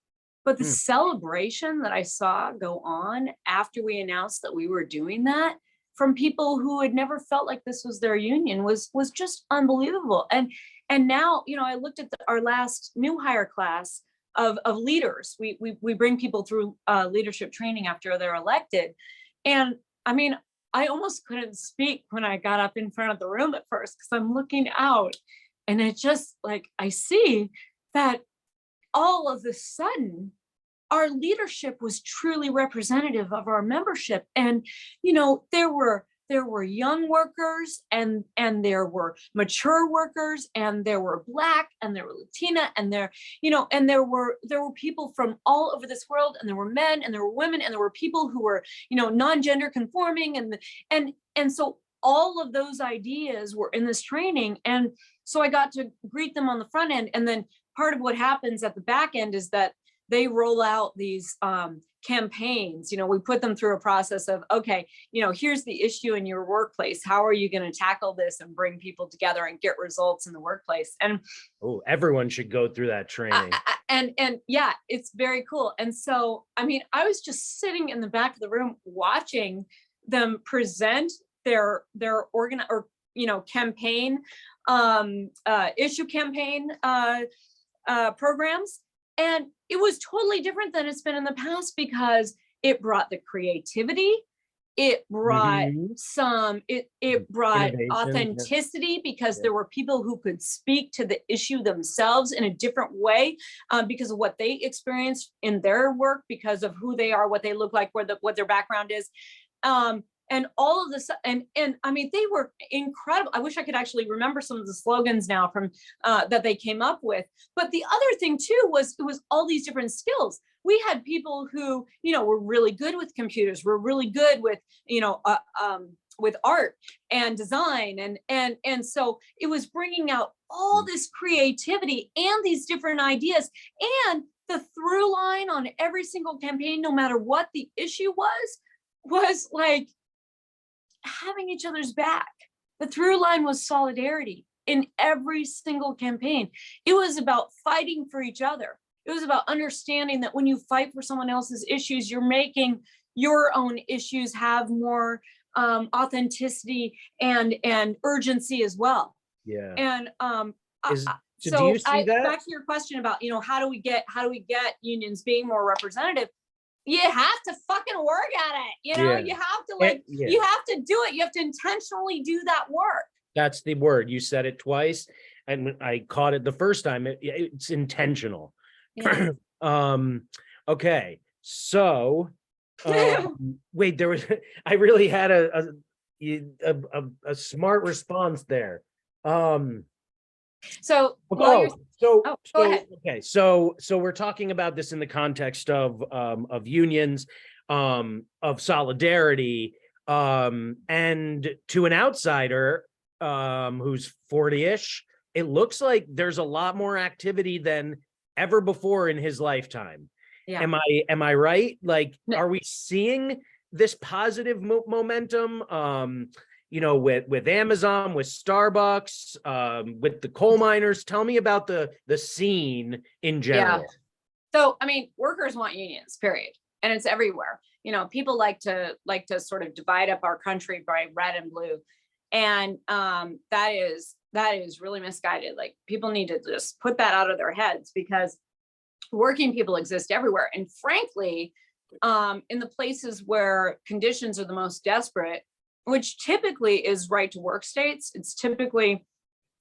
But the celebration that I saw go on after we announced that we were doing that from people who had never felt like this was their union was just unbelievable. And now, I looked at our last new hire class of leaders. We bring people through leadership training after they're elected. And I mean, I almost couldn't speak when I got up in front of the room at first, because I'm looking out and it just like, I see that all of a sudden our leadership was truly representative of our membership. And, there were young workers and there were mature workers and there were Black and there were Latina and there were people from all over this world, and there were men and there were women and there were people who were, non-gender conforming. And so all of those ideas were in this training. And so I got to greet them on the front end. And then part of what happens at the back end is that they roll out these campaigns. We put them through a process of, okay, here's the issue in your workplace. How are you going to tackle this and bring people together and get results in the workplace? And everyone should go through that training. And yeah, it's very cool. And so, I was just sitting in the back of the room watching them present their campaign, issue campaign programs. And it was totally different than it's been in the past, because it brought the creativity, it brought it brought innovation, authenticity, because there were people who could speak to the issue themselves in a different way, because of what they experienced in their work, because of who they are, what they look like, what their background is. And all of this, and they were incredible. I wish I could actually remember some of the slogans now from that they came up with. But the other thing too was it was all these different skills. We had people who, were really good with computers, were really good with, with art and design, and so it was bringing out all this creativity and these different ideas. And the through line on every single campaign, no matter what the issue was like having each other's back. The through line was solidarity in every single campaign. It was about fighting for each other. It was about understanding that when you fight for someone else's issues, you're making your own issues have more authenticity and urgency as well. Yeah. And so do you see that? Back to your question about, how do we get unions being more representative? You have to fucking work at it. You have to you have to do it. You have to intentionally do that work. That's the word. You said it twice, and I caught it the first time. It's intentional. Yeah. Okay. So, wait, I really had a smart response there. So we're talking about this in the context of unions, of solidarity, and to an outsider who's 40-ish, it looks like there's a lot more activity than ever before in his lifetime. Yeah. Am I right? Like, No. are we seeing this positive momentum? With Amazon, with Starbucks, with the coal miners. Tell me about the scene in general. So, I mean, workers want unions, period. And it's everywhere. People like to sort of divide up our country by red and blue. And that is really misguided. Like, people need to just put that out of their heads, because working people exist everywhere. And frankly, in the places where conditions are the most desperate, which typically is right to work states, it's typically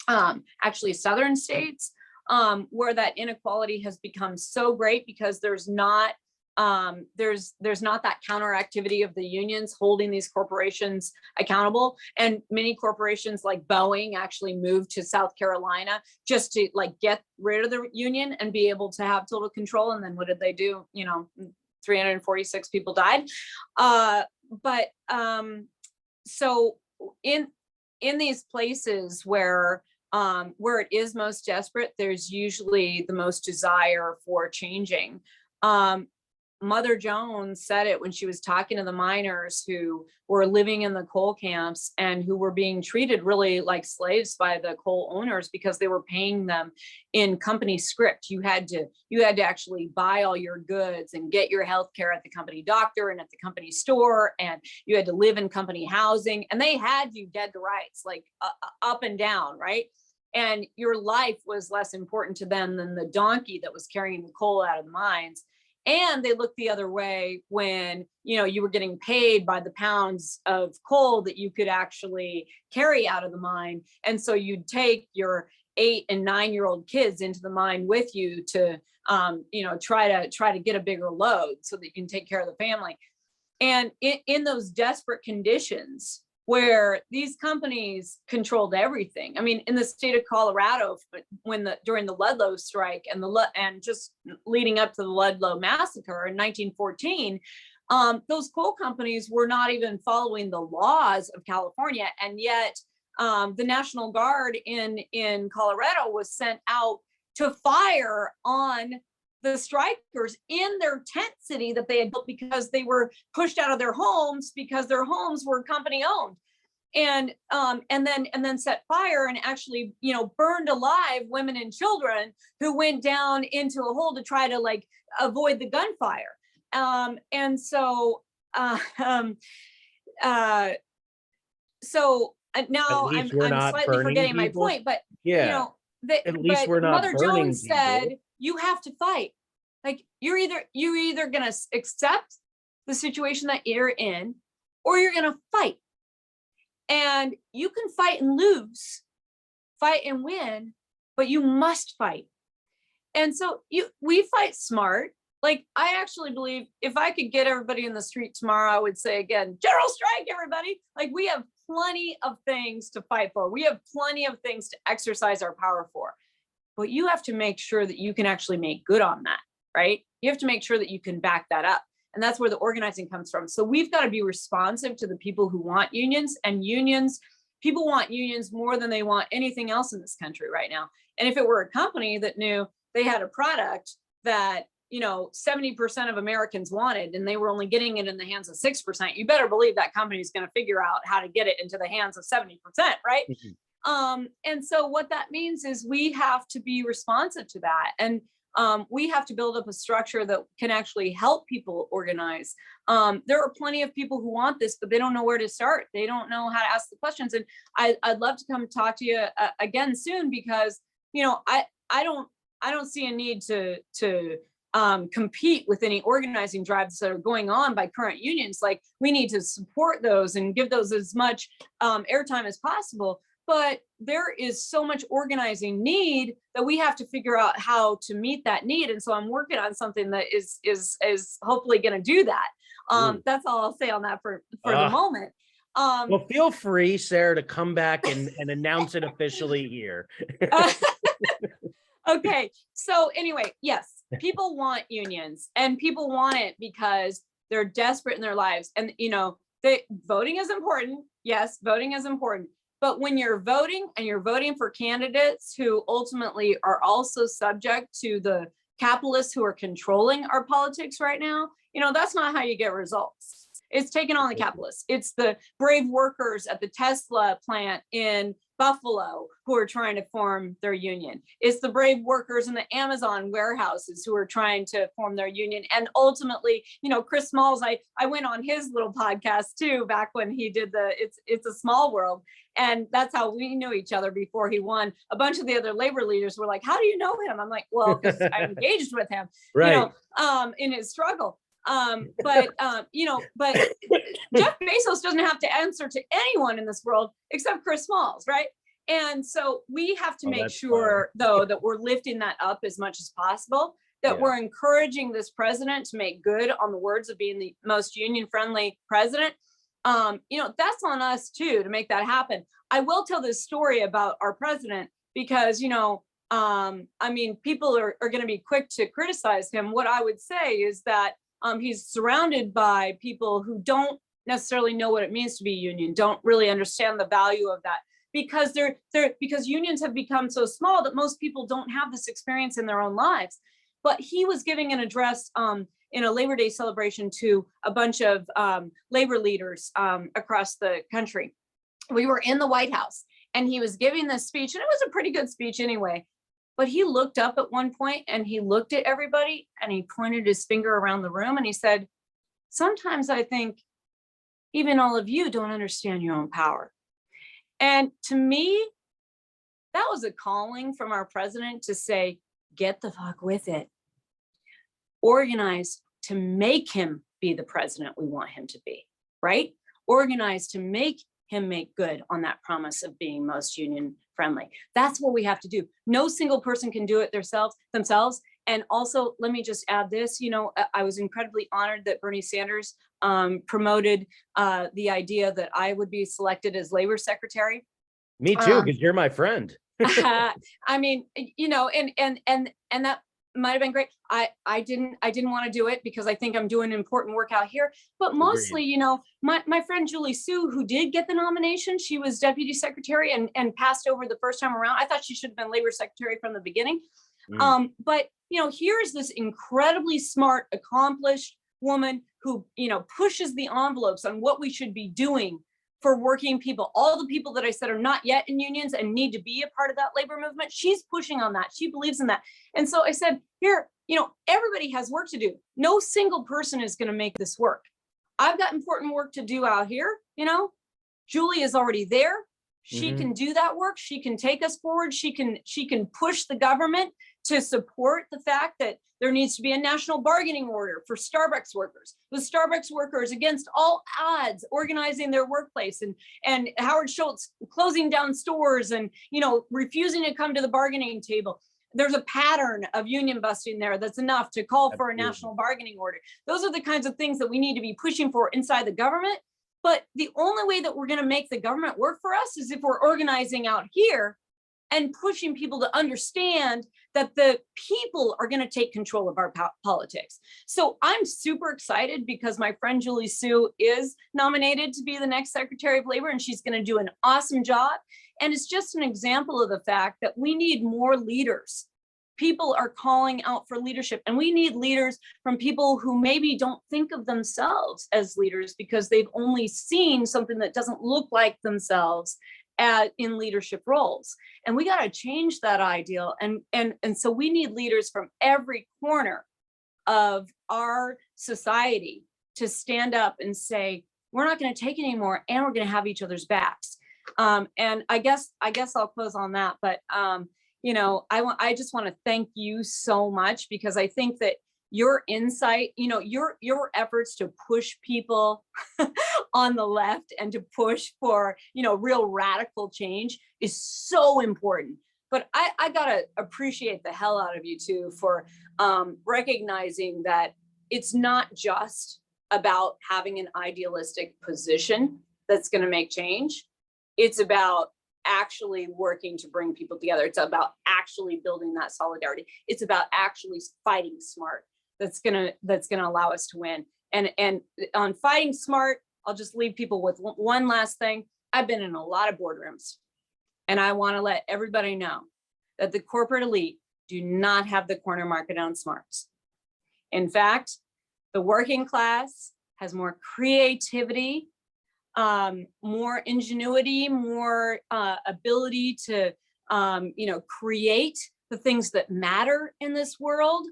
actually southern states, where that inequality has become so great because there's not that counter activity of the unions holding these corporations accountable. And many corporations like Boeing actually moved to South Carolina just to like get rid of the union and be able to have total control. And then what did they do? 346 people died. So in these places where it is most desperate, there's usually the most desire for changing. Mother Jones said it when she was talking to the miners who were living in the coal camps and who were being treated really like slaves by the coal owners because they were paying them in company script. You had to actually buy all your goods and get your health care at the company doctor and at the company store, and you had to live in company housing, and they had you dead to rights, like up and down, right? And your life was less important to them than the donkey that was carrying the coal out of the mines. And they looked the other way when, you were getting paid by the pounds of coal that you could actually carry out of the mine. And so you'd take your 8 and 9-year-old kids into the mine with you to, try to get a bigger load so that you can take care of the family. And in those desperate conditions where these companies controlled everything. I mean, in the state of Colorado, during the Ludlow strike and just leading up to the Ludlow massacre in 1914, those coal companies were not even following the laws of California, and yet the National Guard in Colorado was sent out to fire on the strikers in their tent city that they had built because they were pushed out of their homes because their homes were company owned, and then set fire and actually, burned alive women and children who went down into a hole to try to like avoid the gunfire. So now I'm slightly forgetting my point, but at least we're not Mother Jones said you have to fight. Like, you're either going to accept the situation that you're in, or you're going to fight. And you can fight and lose, fight and win, but you must fight. And so we fight smart. Like, I actually believe if I could get everybody in the street tomorrow, I would say again, general strike, everybody. Like, we have plenty of things to fight for. We have plenty of things to exercise our power for. But you have to make sure that you can actually make good on that, right? You have to make sure that you can back that up. And that's where the organizing comes from. So we've got to be responsive to the people who want unions, and people want unions more than they want anything else in this country right now. And if it were a company that knew they had a product that 70% of Americans wanted, and they were only getting it in the hands of 6%, you better believe that company is going to figure out how to get it into the hands of 70%, right? Mm-hmm. And so what that means is we have to be responsive to that. And we have to build up a structure that can actually help people organize. There are plenty of people who want this, but they don't know where to start. They don't know how to ask the questions. And I'd love to come talk to you again soon, because, I don't see a need to compete with any organizing drives that are going on by current unions. Like, we need to support those and give those as much airtime as possible. But there is so much organizing need that we have to figure out how to meet that need. And so I'm working on something that is hopefully going to do that. That's all I'll say on that for the moment. Well, feel free, Sarah, to come back and announce it officially here. Okay. So anyway, yes, people want unions, and people want it because they're desperate in their lives. And, voting is important. Yes, voting is important. But when you're voting and you're voting for candidates who ultimately are also subject to the capitalists who are controlling our politics right now, that's not how you get results. It's taking on the capitalists. It's the brave workers at the Tesla plant in Buffalo who are trying to form their union. It's the brave workers in the Amazon warehouses who are trying to form their union. And ultimately, Chris Smalls, I went on his little podcast too, back when he did It's a Small World. And that's how we knew each other before he won. A bunch of the other labor leaders were like, how do you know him? I'm like, well, because I engaged with him, right. In his struggle. But Jeff Bezos doesn't have to answer to anyone in this world except Chris Smalls, right? And so we have to make sure, though, that we're lifting that up as much as possible, that we're encouraging this president to make good on the words of being the most union-friendly president. That's on us too, to make that happen. I will tell this story about our president because, people are going to be quick to criticize him. What I would say is that he's surrounded by people who don't necessarily know what it means to be union, don't really understand the value of that, because because unions have become so small that most people don't have this experience in their own lives. But he was giving an address in a Labor Day celebration to a bunch of labor leaders across the country. We were in the White House and he was giving this speech, and it was a pretty good speech anyway. But he looked up at one point and he looked at everybody and he pointed his finger around the room and he said, sometimes I think even all of you don't understand your own power. And to me, that was a calling from our president to say, get the fuck with it. Organize to make him be the president we want him to be, right? Organize to make him make good on that promise of being most union friendly. That's what we have to do. No single person can do it themselves. And also, let me just add this, I was incredibly honored that Bernie Sanders promoted the idea that I would be selected as labor secretary. Me too, because you're my friend. And that might have been great. I didn't want to do it because I think I'm doing important work out here. But mostly, my friend Julie Sue, who did get the nomination, she was deputy secretary and passed over the first time around. I thought she should have been labor secretary from the beginning. But here's this incredibly smart, accomplished woman who pushes the envelopes on what we should be doing for working people, all the people that I said are not yet in unions and need to be a part of that labor movement. She's pushing on that. She believes in that. And so I said, here, everybody has work to do. No single person is going to make this work. I've got important work to do out here. Julie is already there. She can do that work. She can take us forward. She can push the government to support the fact that there needs to be a national bargaining order for Starbucks workers, with Starbucks workers against all odds organizing their workplace, and Howard Schultz closing down stores and refusing to come to the bargaining table. There's a pattern of union busting there that's enough to call for a national bargaining order. Those are the kinds of things that we need to be pushing for inside the government. But the only way that we're going to make the government work for us is if we're organizing out here and pushing people to understand that the people are going to take control of our politics. So I'm super excited because my friend Julie Sue is nominated to be the next Secretary of Labor, and she's going to do an awesome job. And it's just an example of the fact that we need more leaders. People are calling out for leadership, and we need leaders from people who maybe don't think of themselves as leaders because they've only seen something that doesn't look like themselves in leadership roles. And we got to change that ideal. And so we need leaders from every corner of our society to stand up and say, we're not going to take it anymore, and we're going to have each other's backs. And I guess I'll close on that. But I just want to thank you so much, because I think that your insight, your efforts to push people on the left and to push for, real radical change is so important. But I gotta appreciate the hell out of you too for recognizing that it's not just about having an idealistic position that's going to make change. It's about actually working to bring people together. It's about actually building that solidarity. It's about actually fighting smart. That's gonna allow us to win. And on fighting smart, I'll just leave people with one last thing. I've been in a lot of boardrooms, and I want to let everybody know that the corporate elite do not have the corner market on smarts. In fact, the working class has more creativity, more ingenuity, more ability to, create the things that matter in this world.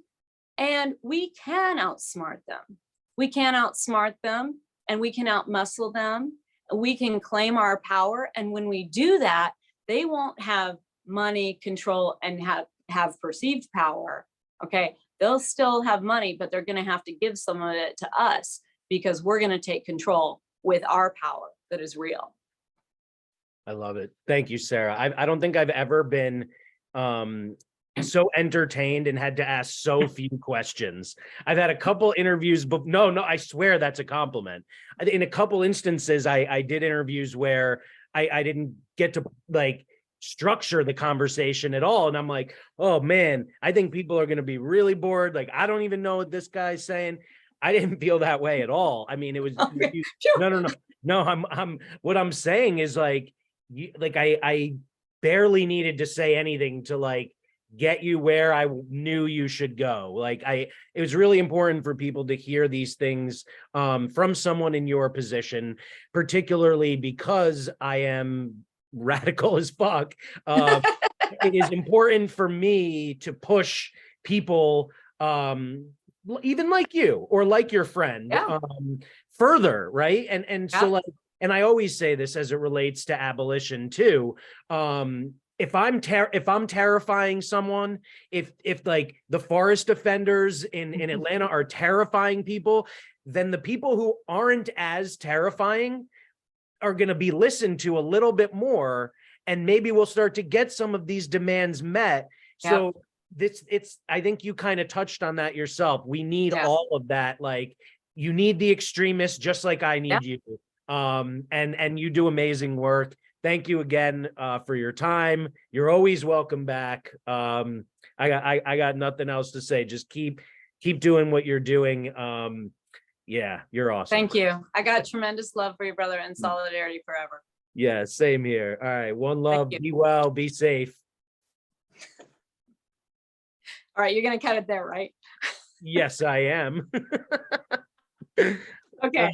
And we can outsmart them. We can outsmart them, and we can outmuscle them. We can claim our power. And when we do that, they won't have money, control, and have perceived power. Okay. They'll still have money, but they're going to have to give some of it to us, because we're going to take control with our power that is real. I love it. Thank you, Sarah. I don't think I've ever been so entertained and had to ask so few questions. I've had a couple interviews, but no, I swear that's a compliment. In a couple instances, I did interviews where I didn't get to like structure the conversation at all. And I'm like, oh man, I think people are going to be really bored. Like, I don't even know what this guy's saying. I didn't feel that way at all. I mean, it was, Okay. no, I'm what I'm saying is like, I barely needed to say anything to like get you where I knew you should go. Like it was really important for people to hear these things from someone in your position, particularly because I am radical as fuck. It is important for me to push people, even like you or like your friend, further, right? And so like, and I always say this as it relates to abolition too. If I'm terrifying someone, if like the forest offenders in Atlanta are terrifying people, then the people who aren't as terrifying are going to be listened to a little bit more, and maybe we'll start to get some of these demands met. So I think you kind of touched on that yourself. We need all of that. Like, you need the extremists just like I need you. And you do amazing work. Thank you again for your time. You're always welcome back. I got nothing else to say. Just keep doing what you're doing. Yeah, you're awesome. Thank you. I got tremendous love for you, brother, and solidarity forever. Yeah, same here. All right, one love. Be well, be safe. All right, you're gonna cut it there, right? Yes, I am. Okay.